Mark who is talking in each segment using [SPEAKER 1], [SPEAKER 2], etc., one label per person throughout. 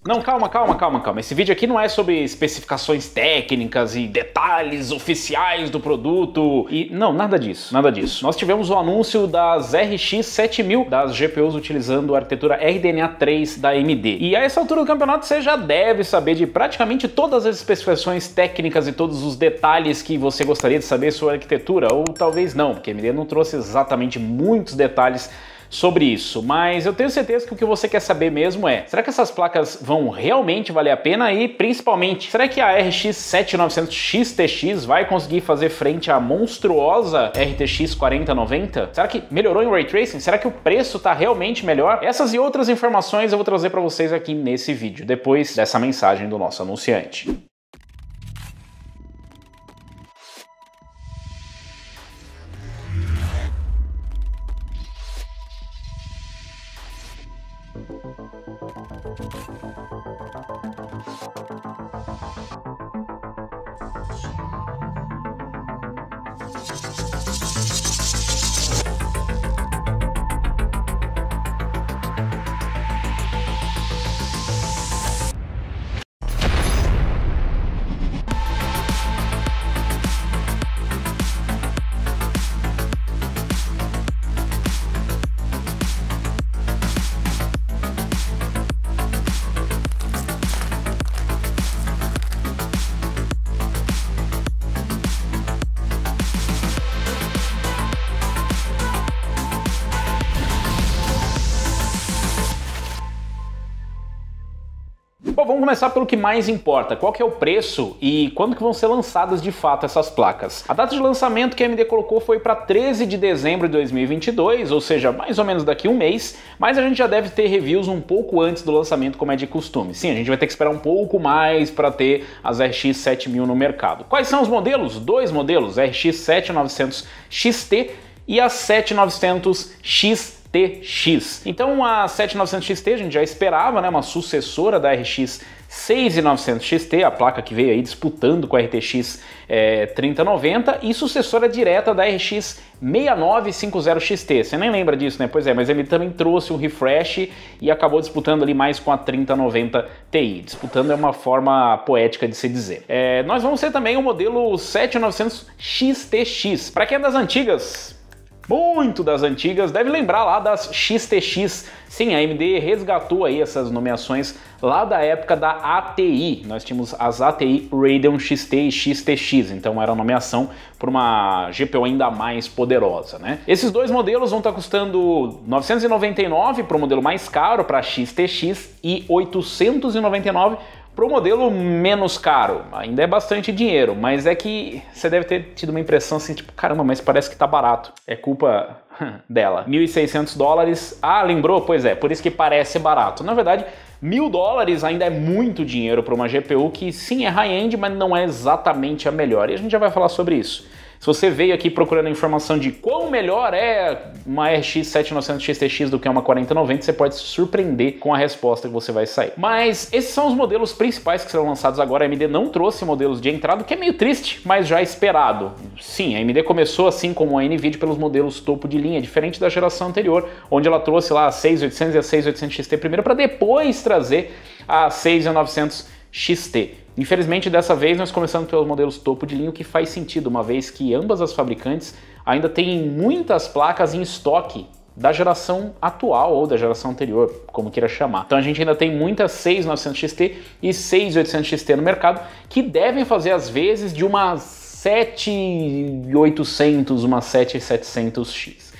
[SPEAKER 1] Não, calma. Esse vídeo aqui não é sobre especificações técnicas e detalhes oficiais do produto e... Não, nada disso. Nós tivemos o anúncio das RX 7000, das GPUs utilizando a arquitetura RDNA 3 da AMD. E a essa altura do campeonato você já deve saber de praticamente todas as especificações técnicas e todos os detalhes que você gostaria de saber sobre a arquitetura, ou talvez não, porque a AMD não trouxe exatamente muitos detalhes sobre isso, mas eu tenho certeza que o que você quer saber mesmo é: será que essas placas vão realmente valer a pena e, principalmente, será que a RX 7900 XTX vai conseguir fazer frente à monstruosa RTX 4090? Será que melhorou em Ray Tracing? Será que o preço tá realmente melhor? Essas e outras informações eu vou trazer para vocês aqui nesse vídeo, depois dessa mensagem do nosso anunciante. Bom, vamos começar pelo que mais importa. Qual que é o preço e quando que vão ser lançadas de fato essas placas? A data de lançamento que a AMD colocou foi para 13 de dezembro de 2022, ou seja, mais ou menos daqui a um mês, mas a gente já deve ter reviews um pouco antes do lançamento, como é de costume. Sim, a gente vai ter que esperar um pouco mais para ter as RX 7000 no mercado. Quais são os modelos? Dois modelos, RX 7900 XT e a 7900 XTX. Então a 7900 XT a gente já esperava, né, uma sucessora da RX 6900 XT, a placa que veio aí disputando com a RTX 3090 e sucessora direta da RX 6950 XT. Você nem lembra disso, né? Pois é, mas ele também trouxe um refresh e acabou disputando ali mais com a 3090 Ti. Disputando é uma forma poética de se dizer. Nós vamos ter também o modelo 7900 XTX. Para quem é das antigas, muito das antigas, deve lembrar lá das XTX. Sim, a AMD resgatou aí essas nomeações lá da época da ATI. Nós tínhamos as ATI Radeon XT e XTX, então era a nomeação por uma GPU ainda mais poderosa, né? Esses dois modelos vão estar custando R$999 para o modelo mais caro, para a XTX, e R$899 para o modelo menos caro. Ainda é bastante dinheiro, mas é que você deve ter tido uma impressão assim, tipo, caramba, mas parece que tá barato. É culpa dela. $1.600. Ah, lembrou? Pois é, por isso que parece barato. Na verdade, $1.000 ainda é muito dinheiro para uma GPU que sim é high-end, mas não é exatamente a melhor. E a gente já vai falar sobre isso. Se você veio aqui procurando a informação de quão melhor é uma RX 7900 XTX do que uma 4090, você pode se surpreender com a resposta que você vai sair. Mas esses são os modelos principais que serão lançados agora. A AMD não trouxe modelos de entrada, o que é meio triste, mas já esperado. Sim, a AMD começou assim como a NVIDIA pelos modelos topo de linha, diferente da geração anterior, onde ela trouxe lá a 6800 e a 6800 XT primeiro, para depois trazer a 6900 XT. Infelizmente, dessa vez nós começamos pelos modelos topo de linha, o que faz sentido, uma vez que ambas as fabricantes ainda têm muitas placas em estoque da geração atual ou da geração anterior, como queira chamar. Então a gente ainda tem muitas 6900 XT e 6800 XT no mercado, que devem fazer as vezes de uma 7800, uma 7700X.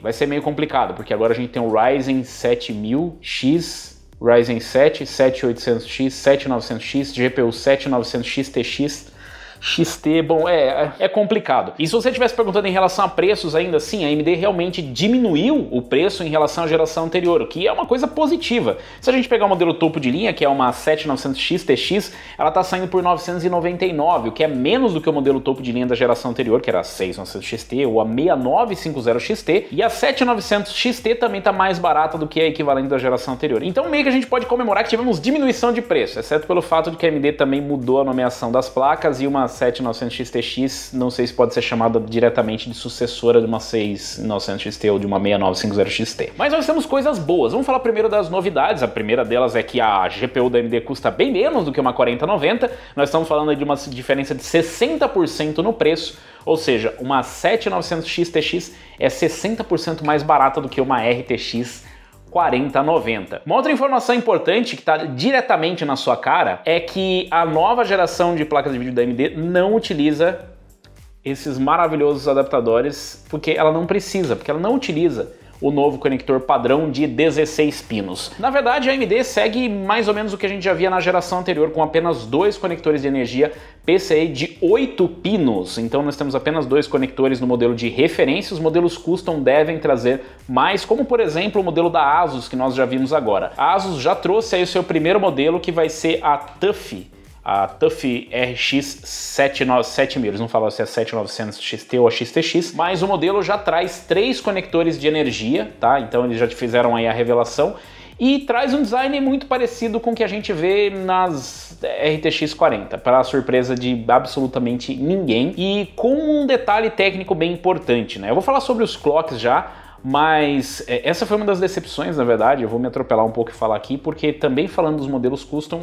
[SPEAKER 1] Vai ser meio complicado, porque agora a gente tem o Ryzen 7000X, Ryzen 7, 7800X, 7900X, GPU 7900XTX, XT, bom, é complicado. E se você estivesse perguntando em relação a preços ainda, sim, a AMD realmente diminuiu o preço em relação à geração anterior, o que é uma coisa positiva. Se a gente pegar o modelo topo de linha, que é uma 7900 XTX, ela está saindo por R$999, o que é menos do que o modelo topo de linha da geração anterior, que era a 6900 XT ou a 6950 XT, e a 7900 XT também está mais barata do que a equivalente da geração anterior. Então meio que a gente pode comemorar que tivemos diminuição de preço, exceto pelo fato de que a AMD também mudou a nomeação das placas e uma uma 7900 XTX, não sei se pode ser chamada diretamente de sucessora de uma 6900 XT ou de uma 6950 XT. Mas nós temos coisas boas. Vamos falar primeiro das novidades. A primeira delas é que a GPU da AMD custa bem menos do que uma 4090. Nós estamos falando aí de uma diferença de 60% no preço, ou seja, uma 7900 XTX é 60% mais barata do que uma RTX 4090. Uma outra informação importante que está diretamente na sua cara é que a nova geração de placas de vídeo da AMD não utiliza esses maravilhosos adaptadores, porque ela não precisa, porque ela não utiliza o novo conector padrão de 16 pinos. Na verdade, a AMD segue mais ou menos o que a gente já via na geração anterior, com apenas 2 conectores de energia PCIe de 8 pinos. Então nós temos apenas 2 conectores no modelo de referência. Os modelos custom devem trazer mais, como por exemplo o modelo da Asus que nós já vimos agora. A Asus já trouxe aí o seu primeiro modelo, que vai ser a TUF RX 7000, eles não falam se é 7900 XT ou a XTX, mas o modelo já traz 3 conectores de energia, tá? Então eles já fizeram aí a revelação e traz um design muito parecido com o que a gente vê nas RTX 40, para a surpresa de absolutamente ninguém, e com um detalhe técnico bem importante, né? Eu vou falar sobre os clocks já, mas essa foi uma das decepções, na verdade. Eu vou me atropelar um pouco e falar aqui, porque também falando dos modelos custom,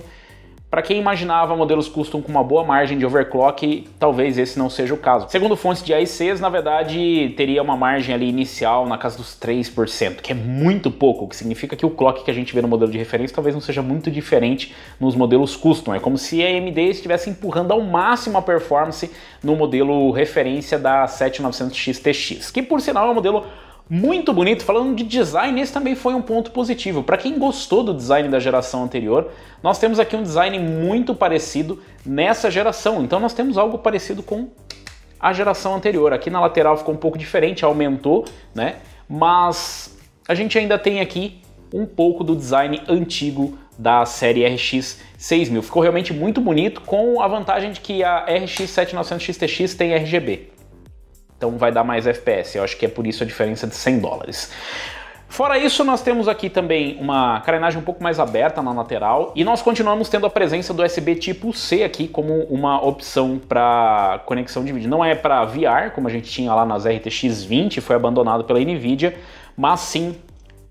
[SPEAKER 1] para quem imaginava modelos custom com uma boa margem de overclock, talvez esse não seja o caso. Segundo fontes de AICs, na verdade, teria uma margem ali inicial na casa dos 3%, que é muito pouco, o que significa que o clock que a gente vê no modelo de referência talvez não seja muito diferente nos modelos custom. É como se a AMD estivesse empurrando ao máximo a performance no modelo referência da 7900 XTX, que por sinal é um modelo muito bonito. Falando de design, esse também foi um ponto positivo. Para quem gostou do design da geração anterior, nós temos aqui um design muito parecido nessa geração. Então nós temos algo parecido com a geração anterior. Aqui na lateral ficou um pouco diferente, aumentou, né? Mas a gente ainda tem aqui um pouco do design antigo da série RX 6000. Ficou realmente muito bonito, com a vantagem de que a RX 7900 XTX tem RGB. Então vai dar mais FPS, eu acho que é por isso a diferença de $100. Fora isso, nós temos aqui também uma carenagem um pouco mais aberta na lateral, e nós continuamos tendo a presença do USB tipo C aqui como uma opção para conexão de vídeo. Não é para VR, como a gente tinha lá nas RTX 20, foi abandonado pela Nvidia, mas sim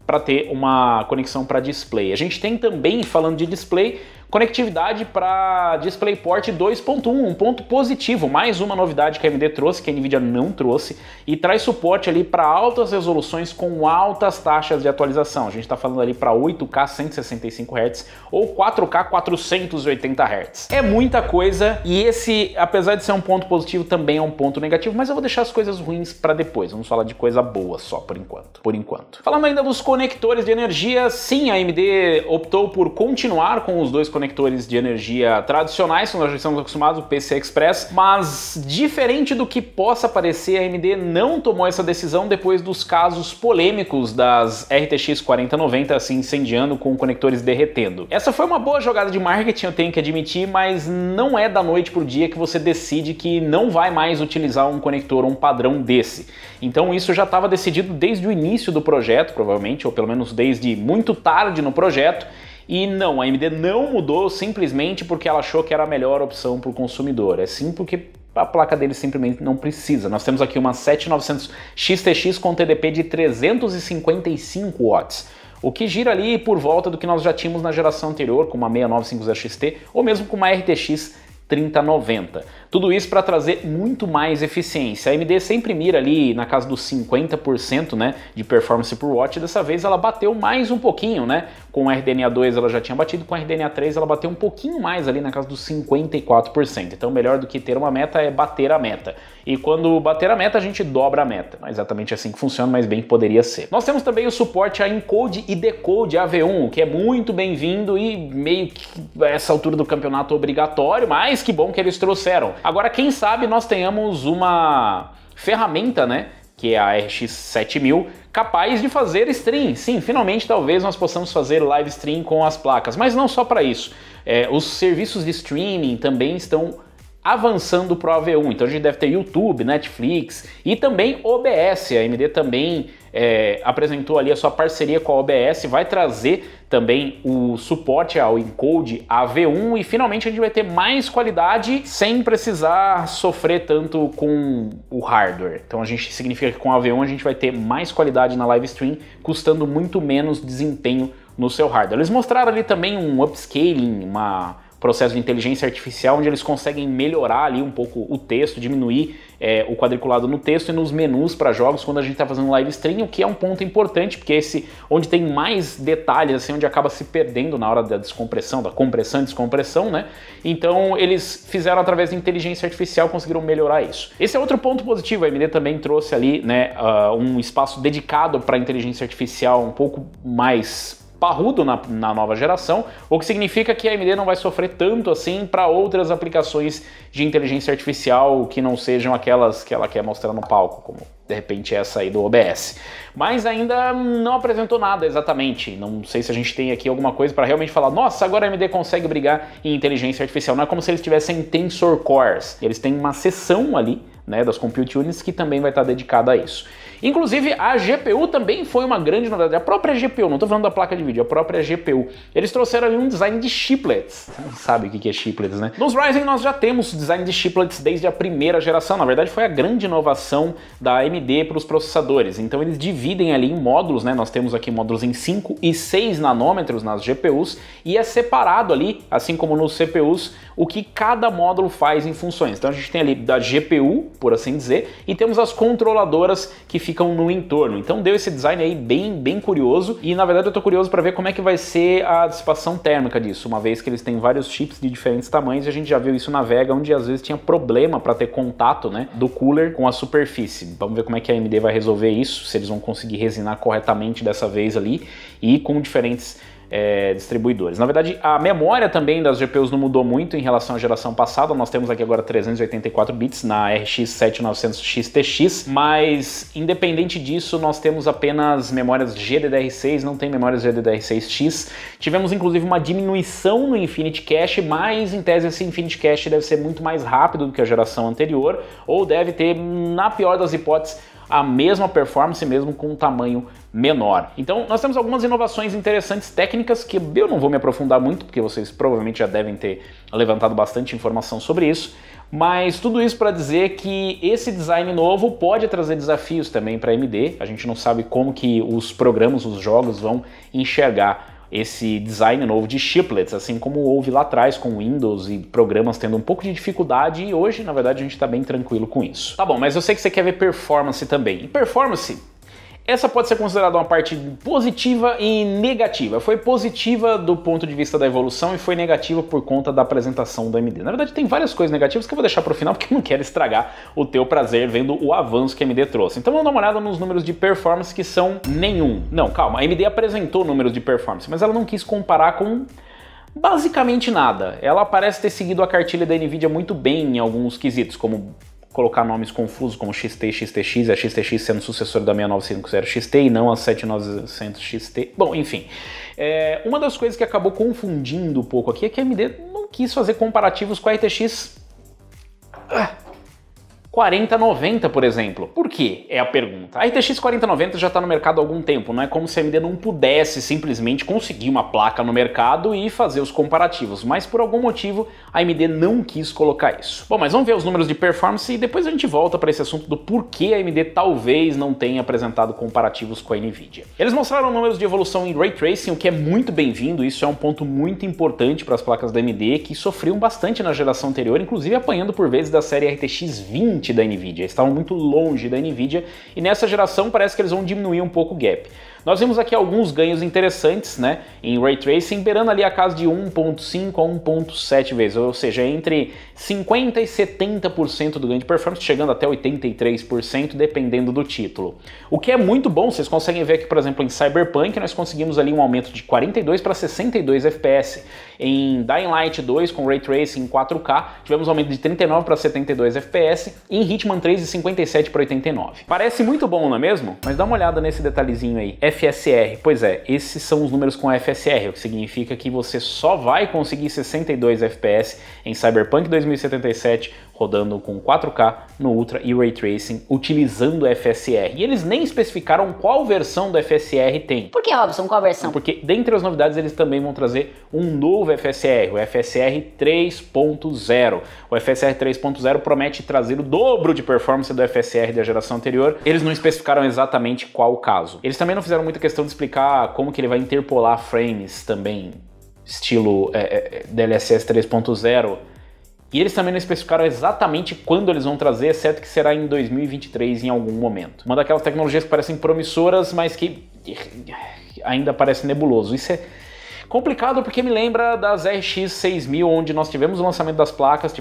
[SPEAKER 1] para ter uma conexão para display. A gente tem também, falando de display, conectividade para DisplayPort 2.1, um ponto positivo, mais uma novidade que a AMD trouxe, que a Nvidia não trouxe, e traz suporte ali para altas resoluções com altas taxas de atualização. A gente está falando ali para 8K 165 Hz ou 4K 480 Hz. É muita coisa, e esse, apesar de ser um ponto positivo, também é um ponto negativo, mas eu vou deixar as coisas ruins para depois. Vamos falar de coisa boa só por enquanto. Falando ainda dos conectores de energia, sim, a AMD optou por continuar com os dois conectores de energia tradicionais, que nós já estamos acostumados, o PCI Express, mas diferente do que possa parecer, a AMD não tomou essa decisão depois dos casos polêmicos das RTX 4090 se incendiando com conectores derretendo. Essa foi uma boa jogada de marketing, eu tenho que admitir, mas não é da noite pro dia que você decide que não vai mais utilizar um conector, um padrão desse. Então isso já estava decidido desde o início do projeto, provavelmente, ou pelo menos desde muito tarde no projeto. E não, a AMD não mudou simplesmente porque ela achou que era a melhor opção para o consumidor. É sim porque a placa dele simplesmente não precisa. Nós temos aqui uma 7900 XTX com TDP de 355 watts, o que gira ali por volta do que nós já tínhamos na geração anterior, com uma 6950 XT ou mesmo com uma RTX 3090. Tudo isso para trazer muito mais eficiência. A AMD sempre mira ali na casa dos 50%, né, de performance por watt. Dessa vez ela bateu mais um pouquinho, né? Com o RDNA 2 ela já tinha batido, com o RDNA 3 ela bateu um pouquinho mais ali na casa dos 54%. Então melhor do que ter uma meta é bater a meta. E quando bater a meta a gente dobra a meta. Não é exatamente assim que funciona, mas bem que poderia ser. Nós temos também o suporte a encode e decode AV1, que é muito bem-vindo e meio que a essa altura do campeonato obrigatório, mas que bom que eles trouxeram. Agora, quem sabe nós tenhamos uma ferramenta, né, que é a RX 7000, capaz de fazer stream. Sim, finalmente talvez nós possamos fazer live stream com as placas, mas não só para isso. Os serviços de streaming também estão avançando para o AV1, então a gente deve ter YouTube, Netflix e também OBS. A AMD também apresentou ali a sua parceria com a OBS, vai trazer também o suporte ao encode AV1 e finalmente a gente vai ter mais qualidade sem precisar sofrer tanto com o hardware. Então significa que com a AV1 a gente vai ter mais qualidade na live stream, custando muito menos desempenho no seu hardware. Eles mostraram ali também um upscaling, processo de inteligência artificial, onde eles conseguem melhorar ali um pouco o texto, diminuir o quadriculado no texto e nos menus para jogos quando a gente está fazendo live stream, o que é um ponto importante, porque onde tem mais detalhes, assim, onde acaba se perdendo na hora da descompressão, da compressão e descompressão, né? Então eles fizeram através de inteligência artificial, conseguiram melhorar isso. Esse é outro ponto positivo, a AMD também trouxe ali, né, um espaço dedicado para inteligência artificial um pouco mais parrudo na nova geração, o que significa que a AMD não vai sofrer tanto assim para outras aplicações de inteligência artificial que não sejam aquelas que ela quer mostrar no palco, como de repente essa aí do OBS. Mas ainda não apresentou nada exatamente, não sei se a gente tem aqui alguma coisa para realmente falar, nossa, agora a AMD consegue brigar em inteligência artificial, não é como se eles tivessem Tensor Cores, eles têm uma seção ali, né, das Compute Units que também vai estar dedicada a isso. Inclusive a GPU também foi uma grande novidade, a própria GPU, não estou falando da placa de vídeo, a própria GPU. Eles trouxeram ali um design de chiplets, você não sabe o que é chiplets, né? Nos Ryzen nós já temos design de chiplets desde a primeira geração, na verdade foi a grande inovação da AMD para os processadores, então eles dividem ali em módulos, né? Nós temos aqui módulos em 5 e 6 nanômetros nas GPUs e é separado ali, assim como nos CPUs, o que cada módulo faz em funções. Então a gente tem ali da GPU, por assim dizer, e temos as controladoras que ficam no entorno. Então deu esse design aí bem curioso e na verdade eu tô curioso para ver como é que vai ser a dissipação térmica disso, uma vez que eles têm vários chips de diferentes tamanhos e a gente já viu isso na Vega, onde às vezes tinha problema para ter contato, né, do cooler com a superfície. Vamos ver como é que a AMD vai resolver isso, se eles vão conseguir resinar corretamente dessa vez ali e com diferentes distribuidores. Na verdade, a memória também das GPUs não mudou muito em relação à geração passada, nós temos aqui agora 384 bits na RX 7900 XTX, mas independente disso, nós temos apenas memórias GDDR6, não tem memórias GDDR6X. Tivemos inclusive uma diminuição no Infinity Cache, mas em tese esse Infinity Cache deve ser muito mais rápido do que a geração anterior, ou deve ter, na pior das hipóteses, a mesma performance mesmo com um tamanho menor. Então nós temos algumas inovações interessantes técnicas que eu não vou me aprofundar muito, porque vocês provavelmente já devem ter levantado bastante informação sobre isso, mas tudo isso para dizer que esse design novo pode trazer desafios também para a AMD, a gente não sabe como que os programas, os jogos vão enxergar esse design novo de chiplets, assim como houve lá atrás com Windows e programas tendo um pouco de dificuldade, e hoje, na verdade, a gente está bem tranquilo com isso. Tá bom, mas eu sei que você quer ver performance também. E performance, essa pode ser considerada uma parte positiva e negativa. Foi positiva do ponto de vista da evolução e foi negativa por conta da apresentação da AMD. Na verdade, tem várias coisas negativas que eu vou deixar para o final porque eu não quero estragar o teu prazer vendo o avanço que a AMD trouxe. Então vamos dar uma olhada nos números de performance que são nenhum. Não, calma, a AMD apresentou números de performance, mas ela não quis comparar com basicamente nada. Ela parece ter seguido a cartilha da NVIDIA muito bem em alguns quesitos, como colocar nomes confusos como XT e XTX, a XTX sendo sucessor da 6950 XT e não a 7900 XT. Bom, enfim. Uma das coisas que acabou confundindo um pouco aqui é que a AMD não quis fazer comparativos com a RTX 4090, por exemplo. Por quê? É a pergunta. A RTX 4090 já está no mercado há algum tempo, não é como se a AMD não pudesse simplesmente conseguir uma placa no mercado e fazer os comparativos, mas por algum motivo a AMD não quis colocar isso. Bom, mas vamos ver os números de performance e depois a gente volta para esse assunto do porquê a AMD talvez não tenha apresentado comparativos com a NVIDIA. Eles mostraram números de evolução em Ray Tracing, o que é muito bem-vindo, isso é um ponto muito importante para as placas da AMD que sofriam bastante na geração anterior, inclusive apanhando por vezes da série RTX 20 da NVIDIA, estavam muito longe da NVIDIA e nessa geração parece que eles vão diminuir um pouco o gap. Nós vimos aqui alguns ganhos interessantes, né, em Ray Tracing, beirando ali a casa de 1.5 a 1.7 vezes, ou seja, entre 50% e 70% do ganho de performance, chegando até 83%, dependendo do título. O que é muito bom, vocês conseguem ver aqui, por exemplo, em Cyberpunk, nós conseguimos ali um aumento de 42 para 62 FPS. Em Dying Light 2, com Ray Tracing em 4K, tivemos um aumento de 39 para 72 FPS, e em Hitman 3, de 57 para 89. Parece muito bom, não é mesmo? Mas dá uma olhada nesse detalhezinho aí. FSR, pois é, esses são os números com FSR, o que significa que você só vai conseguir 62 FPS em Cyberpunk 2077 rodando com 4K no Ultra e Ray Tracing utilizando o FSR. E eles nem especificaram qual versão do FSR tem.
[SPEAKER 2] Por que, Robson? Qual versão?
[SPEAKER 1] Porque dentre as novidades eles também vão trazer um novo FSR, o FSR 3.0. O FSR 3.0 promete trazer o dobro de performance do FSR da geração anterior. Eles não especificaram exatamente qual o caso. Eles também não fizeram muita questão de explicar como que ele vai interpolar frames também, estilo DLSS 3.0. E eles também não especificaram exatamente quando eles vão trazer, exceto que será em 2023 em algum momento. Uma daquelas tecnologias que parecem promissoras, mas que ainda parece nebuloso. Isso é complicado porque me lembra das RX 6000, onde nós tivemos o lançamento das placas,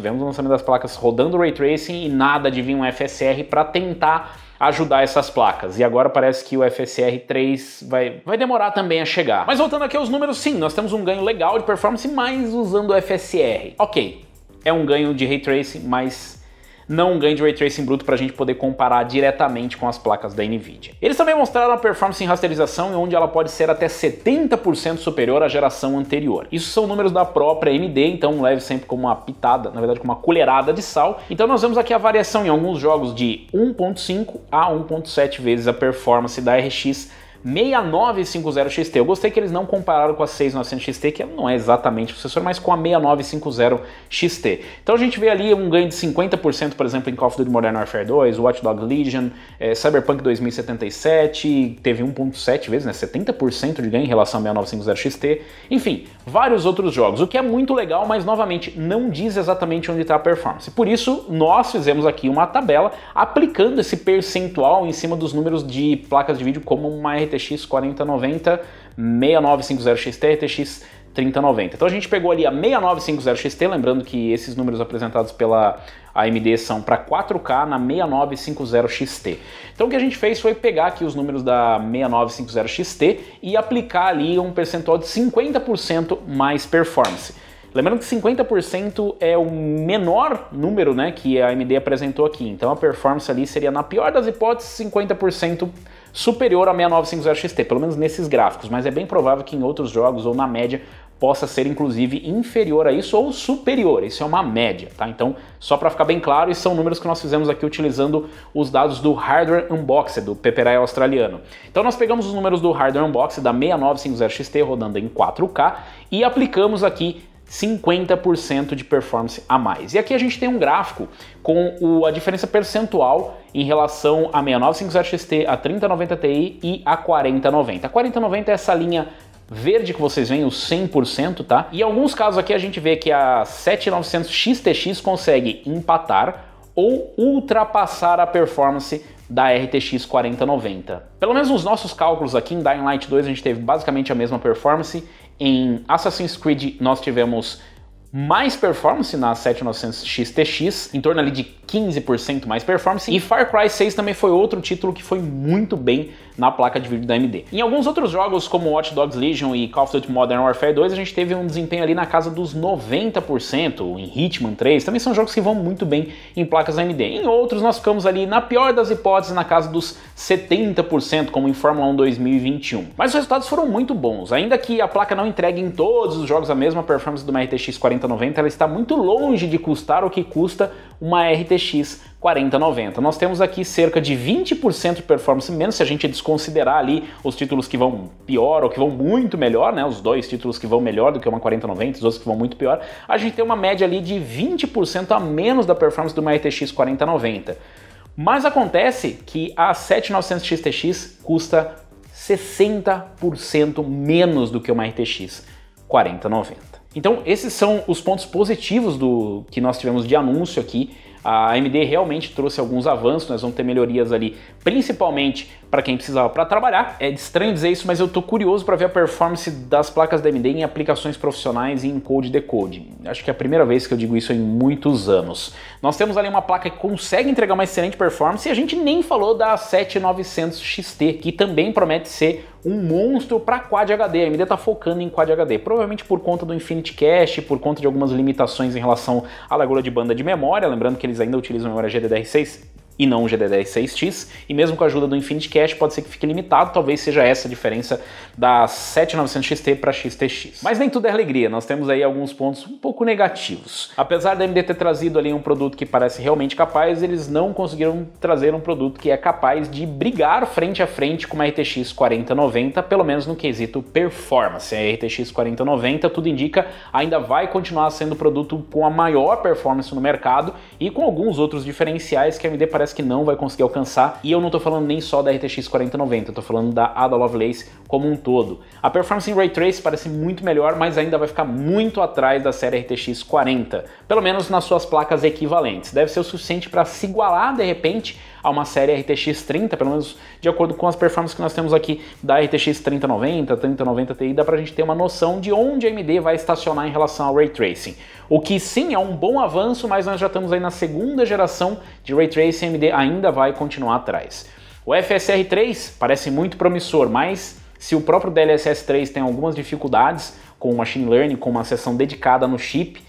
[SPEAKER 1] rodando Ray Tracing e nada de vir um FSR para tentar ajudar essas placas. E agora parece que o FSR 3 vai demorar também a chegar. Mas voltando aqui aos números, sim, nós temos um ganho legal de performance, mas usando o FSR. Ok. É um ganho de Ray Tracing, mas não um ganho de Ray Tracing bruto para a gente poder comparar diretamente com as placas da NVIDIA. Eles também mostraram a performance em rasterização, onde ela pode ser até 70% superior à geração anterior. Isso são números da própria AMD, então leve sempre como uma pitada, na verdade com uma colherada de sal. Então nós vemos aqui a variação em alguns jogos de 1.5 a 1.7 vezes a performance da RX 6950 XT. Eu gostei que eles não compararam com a 6900 XT, que não é exatamente o processor, mas com a 6950 XT. Então a gente vê ali um ganho de 50%, por exemplo, em Call of Duty Modern Warfare 2, Watch Dogs Legion, Cyberpunk 2077, teve 1.7 vezes, né, 70% de ganho em relação a 6950 XT. Enfim, vários outros jogos, o que é muito legal, mas novamente não diz exatamente onde está a performance. Por isso, nós fizemos aqui uma tabela aplicando esse percentual em cima dos números de placas de vídeo como uma RTX 4090, 6950 XT, RTX 3090. Então a gente pegou ali a 6950 XT, lembrando que esses números apresentados pela AMD são para 4K na 6950 XT. Então o que a gente fez foi pegar aqui os números da 6950 XT e aplicar ali um percentual de 50% mais performance. Lembrando que 50% é o menor número, né, que a AMD apresentou aqui. Então a performance ali seria, na pior das hipóteses, 50% superior a 6950 XT, pelo menos nesses gráficos, mas é bem provável que em outros jogos ou na média possa ser inclusive inferior a isso ou superior. Isso é uma média, tá? Então, só para ficar bem claro, esses são números que nós fizemos aqui utilizando os dados do Hardware Unboxed, do PPRI australiano. Então nós pegamos os números do Hardware Unboxed da 6950 XT rodando em 4K e aplicamos aqui 50% de performance a mais. E aqui a gente tem um gráfico com a diferença percentual em relação a 6950 XT, a 3090 Ti e a 4090. A 4090 é essa linha verde que vocês veem, o 100%, tá? E em alguns casos aqui a gente vê que a 7900 XTX consegue empatar ou ultrapassar a performance da RTX 4090. Pelo menos nos nossos cálculos aqui em Dying Light 2 a gente teve basicamente a mesma performance. Em Assassin's Creed nós tivemos mais performance na 7900 XTX, em torno ali de 15% mais performance, e Far Cry 6 também foi outro título que foi muito bem na placa de vídeo da AMD. Em alguns outros jogos como Watch Dogs Legion e Call of Duty Modern Warfare 2 a gente teve um desempenho ali na casa dos 90%, em Hitman 3, também são jogos que vão muito bem em placas AMD. Em outros nós ficamos ali, na pior das hipóteses, na casa dos 70%, como em Fórmula 1 2021. Mas os resultados foram muito bons, ainda que a placa não entregue em todos os jogos a mesma performance de uma RTX 4090, ela está muito longe de custar o que custa uma RTX 4090. Nós temos aqui cerca de 20% de performance menos, se a gente desconsiderar ali os títulos que vão pior ou que vão muito melhor, né? Os dois títulos que vão melhor do que uma 4090, os outros que vão muito pior, a gente tem uma média ali de 20% a menos da performance de uma RTX 4090. Mas acontece que a 7900 XTX custa 60% menos do que uma RTX 4090. Então esses são os pontos positivos que nós tivemos de anúncio aqui. A AMD realmente trouxe alguns avanços, nós vamos ter melhorias ali, principalmente para quem precisava para trabalhar. É estranho dizer isso, mas eu tô curioso para ver a performance das placas da AMD em aplicações profissionais e em encode e decode. Acho que é a primeira vez que eu digo isso em muitos anos. Nós temos ali uma placa que consegue entregar uma excelente performance e a gente nem falou da 7900 XT, que também promete ser um monstro para Quad HD. A AMD está focando em Quad HD, provavelmente por conta do Infinity Cache, por conta de algumas limitações em relação à largura de banda de memória, lembrando que eles ainda utilizam memória GDDR6 e não o GD10-6X, e mesmo com a ajuda do Infinity Cache pode ser que fique limitado, talvez seja essa a diferença da 7900 XT para XTX. Mas nem tudo é alegria, nós temos aí alguns pontos um pouco negativos. Apesar da AMD ter trazido ali um produto que parece realmente capaz, eles não conseguiram trazer um produto que é capaz de brigar frente a frente com uma RTX 4090, pelo menos no quesito performance. A RTX 4090, tudo indica, ainda vai continuar sendo o produto com a maior performance no mercado e com alguns outros diferenciais que a AMD parece que não vai conseguir alcançar, e eu não tô falando nem só da RTX 4090, eu tô falando da Ada Lovelace como um todo. A performance em Ray Trace parece muito melhor, mas ainda vai ficar muito atrás da série RTX 40, pelo menos nas suas placas equivalentes. Deve ser o suficiente para se igualar de repente a uma série RTX 30, pelo menos de acordo com as performances que nós temos aqui da RTX 3090, 3090 Ti, dá pra gente ter uma noção de onde a AMD vai estacionar em relação ao Ray Tracing. O que sim é um bom avanço, mas nós já estamos aí na segunda geração de Ray Tracing, a AMD ainda vai continuar atrás. O FSR 3 parece muito promissor, mas se o próprio DLSS 3 tem algumas dificuldades com o Machine Learning, com uma seção dedicada no chip,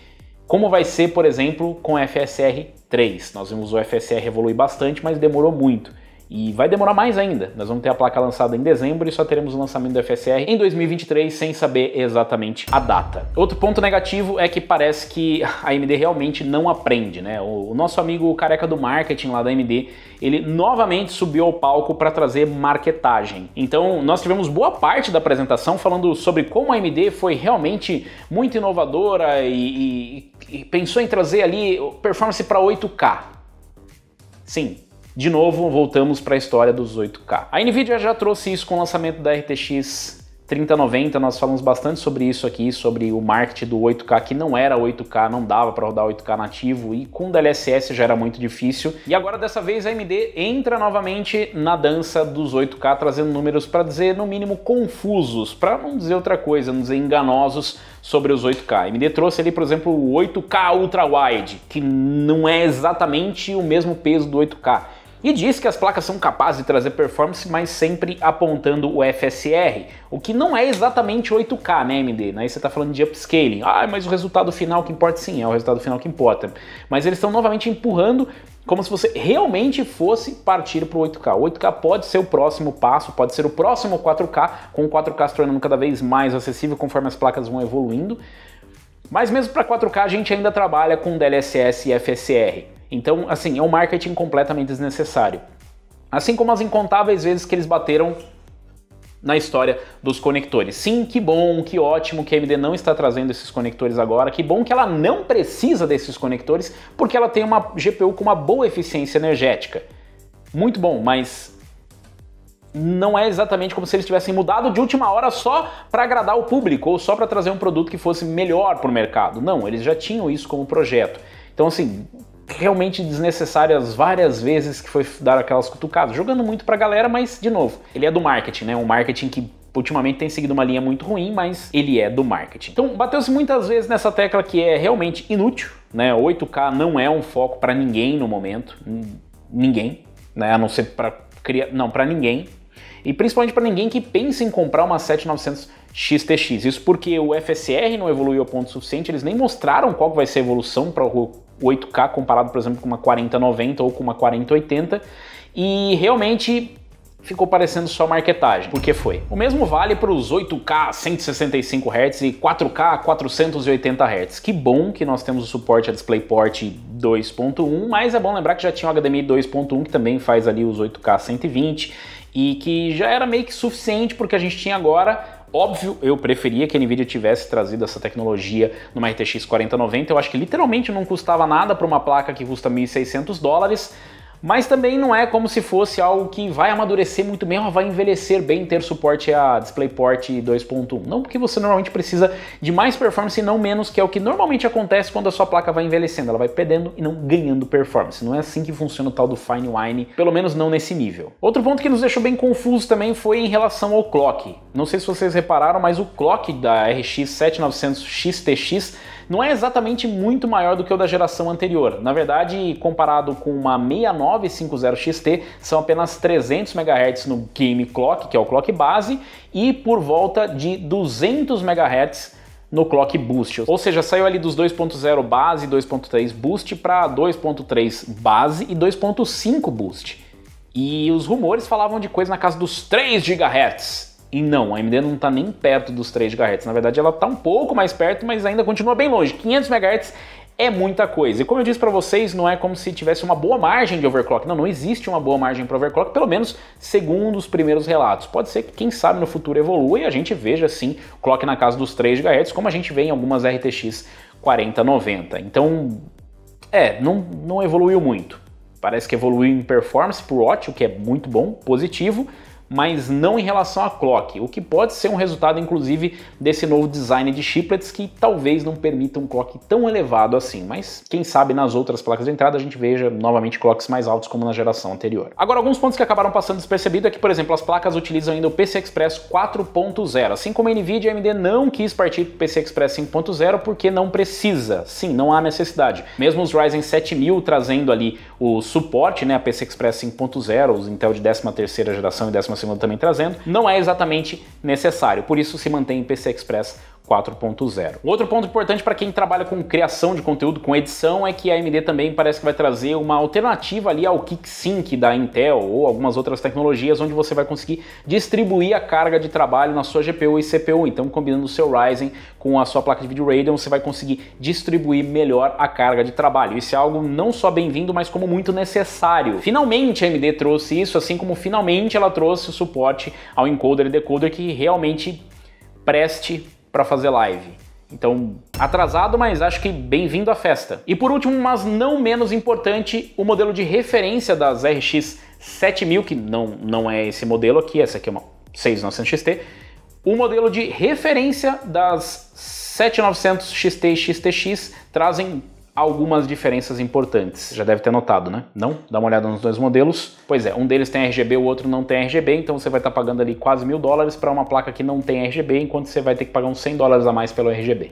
[SPEAKER 1] como vai ser, por exemplo, com o FSR 3. Nós vimos o FSR evoluir bastante, mas demorou muito. E vai demorar mais ainda. Nós vamos ter a placa lançada em dezembro e só teremos o lançamento do FSR em 2023 sem saber exatamente a data. Outro ponto negativo é que parece que a AMD realmente não aprende, né? O nosso amigo careca do marketing lá da AMD, ele novamente subiu ao palco para trazer marketagem. Então nós tivemos boa parte da apresentação falando sobre como a AMD foi realmente muito inovadora e pensou em trazer ali performance para 8K. Sim. De novo, voltamos para a história dos 8K. A Nvidia já trouxe isso com o lançamento da RTX 3090, nós falamos bastante sobre isso aqui, sobre o marketing do 8K, que não era 8K, não dava para rodar 8K nativo, e com DLSS já era muito difícil. E agora, dessa vez, a AMD entra novamente na dança dos 8K, trazendo números, para dizer, no mínimo, confusos, para não dizer outra coisa, não dizer enganosos, sobre os 8K. A AMD trouxe ali, por exemplo, o 8K Ultra Wide, que não é exatamente o mesmo peso do 8K. E diz que as placas são capazes de trazer performance, mas sempre apontando o FSR, o que não é exatamente 8K, né, AMD? Aí você está falando de upscaling. Ah, mas o resultado final que importa? Sim, é o resultado final que importa. Mas eles estão novamente empurrando como se você realmente fosse partir para o 8K. O 8K pode ser o próximo passo, pode ser o próximo 4K, com o 4K se tornando cada vez mais acessível conforme as placas vão evoluindo. Mas mesmo para 4K a gente ainda trabalha com DLSS e FSR. Então, assim, é um marketing completamente desnecessário. Assim como as incontáveis vezes que eles bateram na história dos conectores. Sim, que bom, que ótimo que a AMD não está trazendo esses conectores agora, que bom que ela não precisa desses conectores, porque ela tem uma GPU com uma boa eficiência energética. Muito bom, mas não é exatamente como se eles tivessem mudado de última hora só para agradar o público, ou só para trazer um produto que fosse melhor para o mercado. Não, eles já tinham isso como projeto. Então, assim, realmente desnecessárias várias vezes que foi dar aquelas cutucadas, jogando muito pra galera, mas, de novo, ele é do marketing, né? Um marketing que ultimamente tem seguido uma linha muito ruim, mas ele é do marketing. Então, bateu-se muitas vezes nessa tecla que é realmente inútil, né? 8K não é um foco para ninguém no momento, ninguém, né? A não ser para criar, não, para ninguém. E principalmente para ninguém que pense em comprar uma 7900 XTX. Isso porque o FSR não evoluiu ao ponto suficiente, eles nem mostraram qual vai ser a evolução para o 8K comparado, por exemplo, com uma 4090 ou com uma 4080, e realmente ficou parecendo só marketagem, porque foi. O mesmo vale para os 8K 165 Hz e 4K 480 Hz. Que bom que nós temos o suporte a DisplayPort 2.1, mas é bom lembrar que já tinha o HDMI 2.1 que também faz ali os 8K 120 e que já era meio que suficiente porque a gente tinha agora. Óbvio, eu preferia que a Nvidia tivesse trazido essa tecnologia numa RTX 4090, eu acho que literalmente não custava nada para uma placa que custa $1.600, mas também não é como se fosse algo que vai amadurecer muito bem, vai envelhecer bem ter suporte a DisplayPort 2.1. Não, porque você normalmente precisa de mais performance e não menos, que é o que normalmente acontece quando a sua placa vai envelhecendo, ela vai perdendo e não ganhando performance. Não é assim que funciona o tal do Fine Wine, pelo menos não nesse nível. Outro ponto que nos deixou bem confuso também foi em relação ao clock. Não sei se vocês repararam, mas o clock da RX 7900 XTX não é exatamente muito maior do que o da geração anterior. Na verdade, comparado com uma 6950 XT, são apenas 300 MHz no Game Clock, que é o clock base, e por volta de 200 MHz no Clock Boost, ou seja, saiu ali dos 2.0 base, 2.3 Boost para 2.3 base e 2.5 Boost. E os rumores falavam de coisa na casa dos 3 GHz. E não, a AMD não está nem perto dos 3 GHz. Na verdade, ela está um pouco mais perto, mas ainda continua bem longe. 500 MHz é muita coisa. E como eu disse para vocês, não é como se tivesse uma boa margem de overclock. Não, não existe uma boa margem para overclock, pelo menos segundo os primeiros relatos. Pode ser que, quem sabe, no futuro evolua e a gente veja, sim, clock na casa dos 3 GHz, como a gente vê em algumas RTX 4090. Então, não evoluiu muito. Parece que evoluiu em performance por watt, o que é muito bom, positivo, mas não em relação a clock, o que pode ser um resultado, inclusive, desse novo design de chiplets que talvez não permita um clock tão elevado assim, mas quem sabe nas outras placas de entrada a gente veja novamente clocks mais altos como na geração anterior. Agora, alguns pontos que acabaram passando despercebido é que, por exemplo, as placas utilizam ainda o PCI Express 4.0, assim como a NVIDIA, a AMD não quis partir para o PCI Express 5.0 porque não precisa, sim, não há necessidade. Mesmo os Ryzen 7000 trazendo ali o suporte, né, a PCI Express 5.0, os Intel de 13ª geração e 12ª também trazendo, não é exatamente necessário, por isso se mantém em PCI Express 4.0. Outro ponto importante para quem trabalha com criação de conteúdo, com edição, é que a AMD também parece que vai trazer uma alternativa ali ao KickSync da Intel ou algumas outras tecnologias onde você vai conseguir distribuir a carga de trabalho na sua GPU e CPU. Então, combinando o seu Ryzen com a sua placa de vídeo Radeon, você vai conseguir distribuir melhor a carga de trabalho. Isso é algo não só bem-vindo, mas como muito necessário. Finalmente a AMD trouxe isso, assim como finalmente ela trouxe o suporte ao encoder e decoder que realmente preste para fazer live. Então, atrasado, mas acho que bem-vindo à festa. E por último, mas não menos importante, o modelo de referência das RX 7000, que não é esse modelo aqui, essa aqui é uma 6900 XT, o modelo de referência das 7900 XT e XTX trazem algumas diferenças importantes. Já deve ter notado, né? Não? Dá uma olhada nos dois modelos. Pois é, um deles tem RGB, o outro não tem RGB, então você vai estar pagando ali quase $1000 para uma placa que não tem RGB, enquanto você vai ter que pagar uns $100 a mais pelo RGB.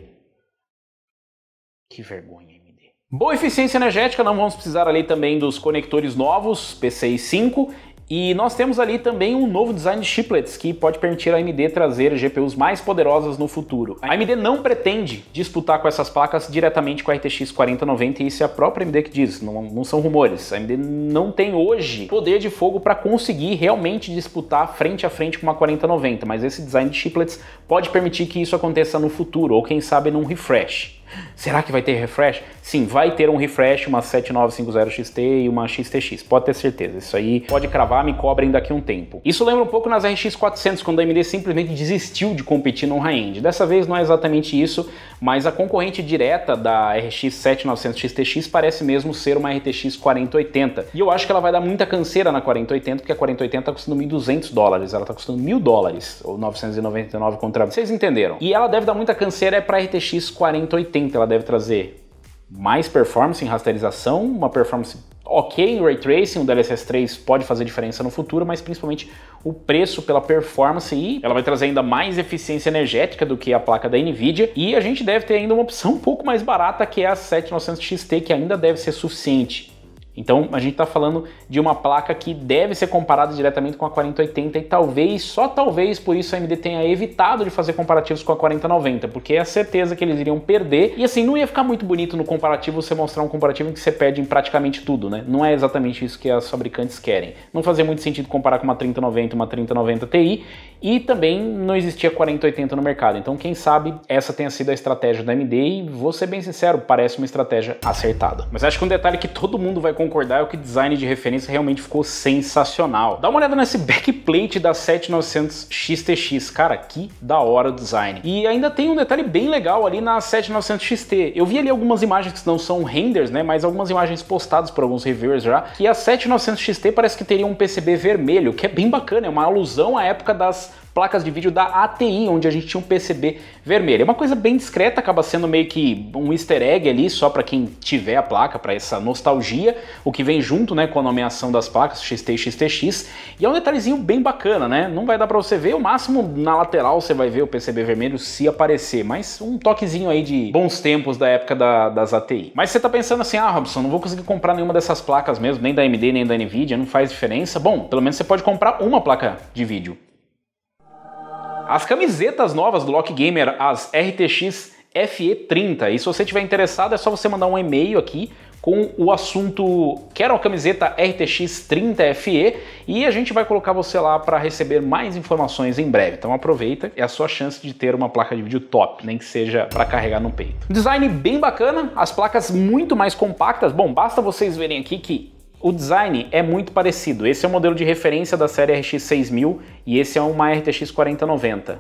[SPEAKER 1] Que vergonha, AMD. Boa eficiência energética, não vamos precisar ali também dos conectores novos, PCI 5, e nós temos ali também um novo design de chiplets que pode permitir a AMD trazer GPUs mais poderosas no futuro. A AMD não pretende disputar com essas placas diretamente com a RTX 4090 e isso é a própria AMD que diz, não são rumores. A AMD não tem hoje poder de fogo para conseguir realmente disputar frente a frente com uma 4090, mas esse design de chiplets pode permitir que isso aconteça no futuro, ou quem sabe num refresh. Será que vai ter refresh? Sim, vai ter um refresh, uma 7950 XT e uma XTX, pode ter certeza. Isso aí pode cravar, me cobrem daqui a um tempo. Isso lembra um pouco nas RX 400, quando a AMD simplesmente desistiu de competir no high-end. Dessa vez não é exatamente isso, mas a concorrente direta da RX 7900 XTX parece mesmo ser uma RTX 4080. E eu acho que ela vai dar muita canseira na 4080, porque a 4080 tá custando $1.200, ela tá custando $1000, ou 999 contra... Vocês entenderam. E ela deve dar muita canseira para a RTX 4080. Ela deve trazer mais performance em rasterização, uma performance ok em Ray Tracing, o DLSS 3 pode fazer diferença no futuro, mas principalmente o preço pela performance, e ela vai trazer ainda mais eficiência energética do que a placa da NVIDIA, e a gente deve ter ainda uma opção um pouco mais barata, que é a 7900 XT, que ainda deve ser suficiente. Então a gente está falando de uma placa que deve ser comparada diretamente com a 4080 e talvez, só talvez por isso a AMD tenha evitado de fazer comparativos com a 4090, porque é a certeza que eles iriam perder e assim não ia ficar muito bonito no comparativo você mostrar um comparativo em que você perde em praticamente tudo, né? Não é exatamente isso que as fabricantes querem. Não fazia muito sentido comparar com uma 3090 e uma 3090 Ti e também não existia 4080 no mercado, então quem sabe essa tenha sido a estratégia da AMD e vou ser bem sincero, parece uma estratégia acertada. Mas acho que um detalhe que todo mundo vai concordar é o que o design de referência realmente ficou sensacional. Dá uma olhada nesse backplate da 7900 XTX, cara, que da hora o design. E ainda tem um detalhe bem legal ali na 7900 XT. Eu vi ali algumas imagens que não são renders, né, mas algumas imagens postadas por alguns reviewers já, que a 7900 XT parece que teria um PCB vermelho, que é bem bacana, é uma alusão à época das placas de vídeo da ATI, onde a gente tinha um PCB vermelho. É uma coisa bem discreta, acaba sendo meio que um easter egg ali, só para quem tiver a placa, para essa nostalgia, o que vem junto, né, com a nomeação das placas XT e XTX, e é um detalhezinho bem bacana, né? Não vai dar para você ver, o máximo na lateral você vai ver o PCB vermelho se aparecer, mas um toquezinho aí de bons tempos da época das ATI. Mas você tá pensando assim, ah, Robson, não vou conseguir comprar nenhuma dessas placas mesmo, nem da AMD, nem da NVIDIA, não faz diferença. Bom, pelo menos você pode comprar uma placa de vídeo. as camisetas novas do Lock Gamer, as RTX FE30. E se você estiver interessado, é só você mandar um e-mail aqui com o assunto quero uma camiseta RTX 30 FE e a gente vai colocar você lá para receber mais informações em breve. Então aproveita, é a sua chance de ter uma placa de vídeo top, nem que seja para carregar no peito. Design bem bacana, as placas muito mais compactas. Bom, basta vocês verem aqui que o design é muito parecido. Esse é o modelo de referência da série RX 6000 e esse é uma RTX 4090.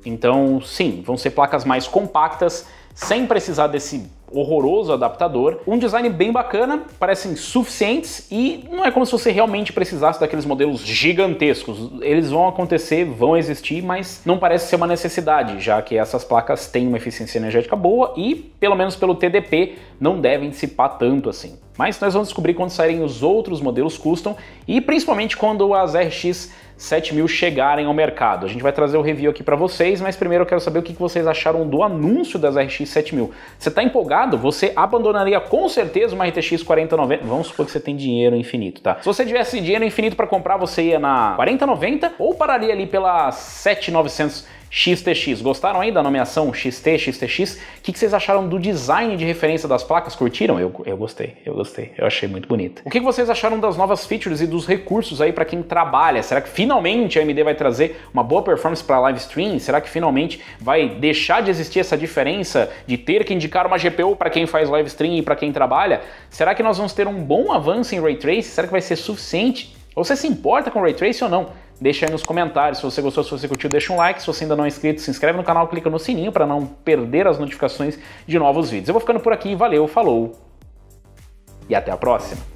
[SPEAKER 1] Então, sim, vão ser placas mais compactas, sem precisar desse horroroso adaptador. Um design bem bacana, parecem suficientes e não é como se você realmente precisasse daqueles modelos gigantescos. Eles vão acontecer, vão existir, mas não parece ser uma necessidade, já que essas placas têm uma eficiência energética boa e, pelo menos pelo TDP, não devem dissipar tanto assim. Mas nós vamos descobrir quando saírem os outros modelos custom e principalmente quando as RX 7000 chegarem ao mercado. A gente vai trazer o review aqui para vocês, mas primeiro eu quero saber o que vocês acharam do anúncio das RX 7000. Você está empolgado? Você abandonaria com certeza uma RTX 4090? Vamos supor que você tem dinheiro infinito, tá? Se você tivesse dinheiro infinito para comprar, você ia na 4090 ou pararia ali pela 7900 XTX. Gostaram aí da nomeação XT, XTX? O que vocês acharam do design de referência das placas? Curtiram? Eu gostei, eu achei muito bonito. O que vocês acharam das novas features e dos recursos aí para quem trabalha? Será que finalmente a AMD vai trazer uma boa performance para live stream? Será que finalmente vai deixar de existir essa diferença de ter que indicar uma GPU para quem faz live stream e para quem trabalha? Será que nós vamos ter um bom avanço em Ray Tracing? Será que vai ser suficiente? Você se importa com Ray Tracing ou não? Deixa aí nos comentários, se você gostou, se você curtiu, deixa um like, se você ainda não é inscrito, se inscreve no canal, clica no sininho para não perder as notificações de novos vídeos. Eu vou ficando por aqui, valeu, falou e até a próxima!